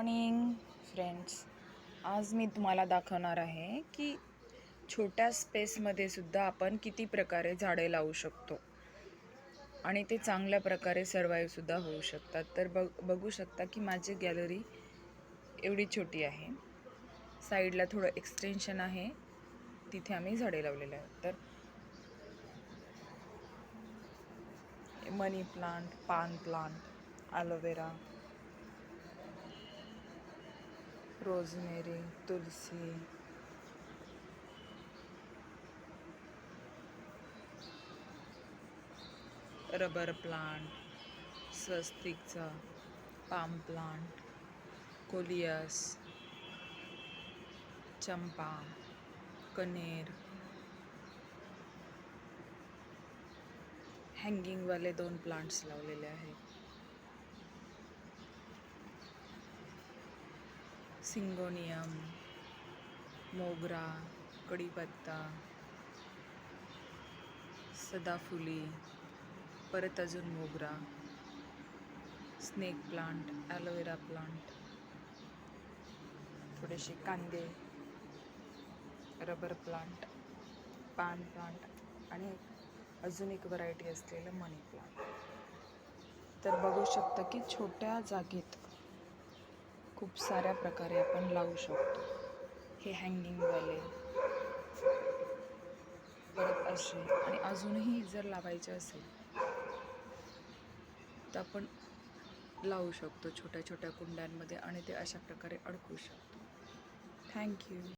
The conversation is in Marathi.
Morning friends. आज मी तुम्हाला दाखवणार आहे की छोट्या स्पेसमध्ये सुद्धा आपण किती प्रकारे झाडे लावू शकतो आणि ते चांगल्या प्रकारे सर्वाईव्हसुद्धा होऊ शकतात. तर बघू शकता की माझी गॅलरी एवढी छोटी आहे. साईडला थोडं एक्सटेन्शन आहे, तिथे आम्ही झाडे लावलेले आहेत. तर money plant, paan plant, aloe vera, rosemary, tulsi, rubber plant, स्वस्तिकचा, पाम प्लांट, कोलियस, चंपा, कनेर, हँगिंगवाले 2 प्लांट्स लावलेले आहेत, सिंगोनियम, मोगरा, कढीपत्ता, सदाफुली, परत अजून मोगरा, स्नेक प्लांट, ॲलोवेरा प्लांट, थोडेसे कांदे, रबर प्लांट, पान प्लांट आणि अजून एक व्हरायटी असलेलं मनी प्लांट. तर बघू शकता की छोट्या जागेत खूप साऱ्या प्रकारे आपण लावू शकतो. हे हँगिंगवाले, परत असे, आणि अजूनही जर लावायचे असेल तर आपण लावू शकतो छोट्या छोट्या कुंड्यांमध्ये आणि ते अशा प्रकारे अडकू शकतो. थँक्यू.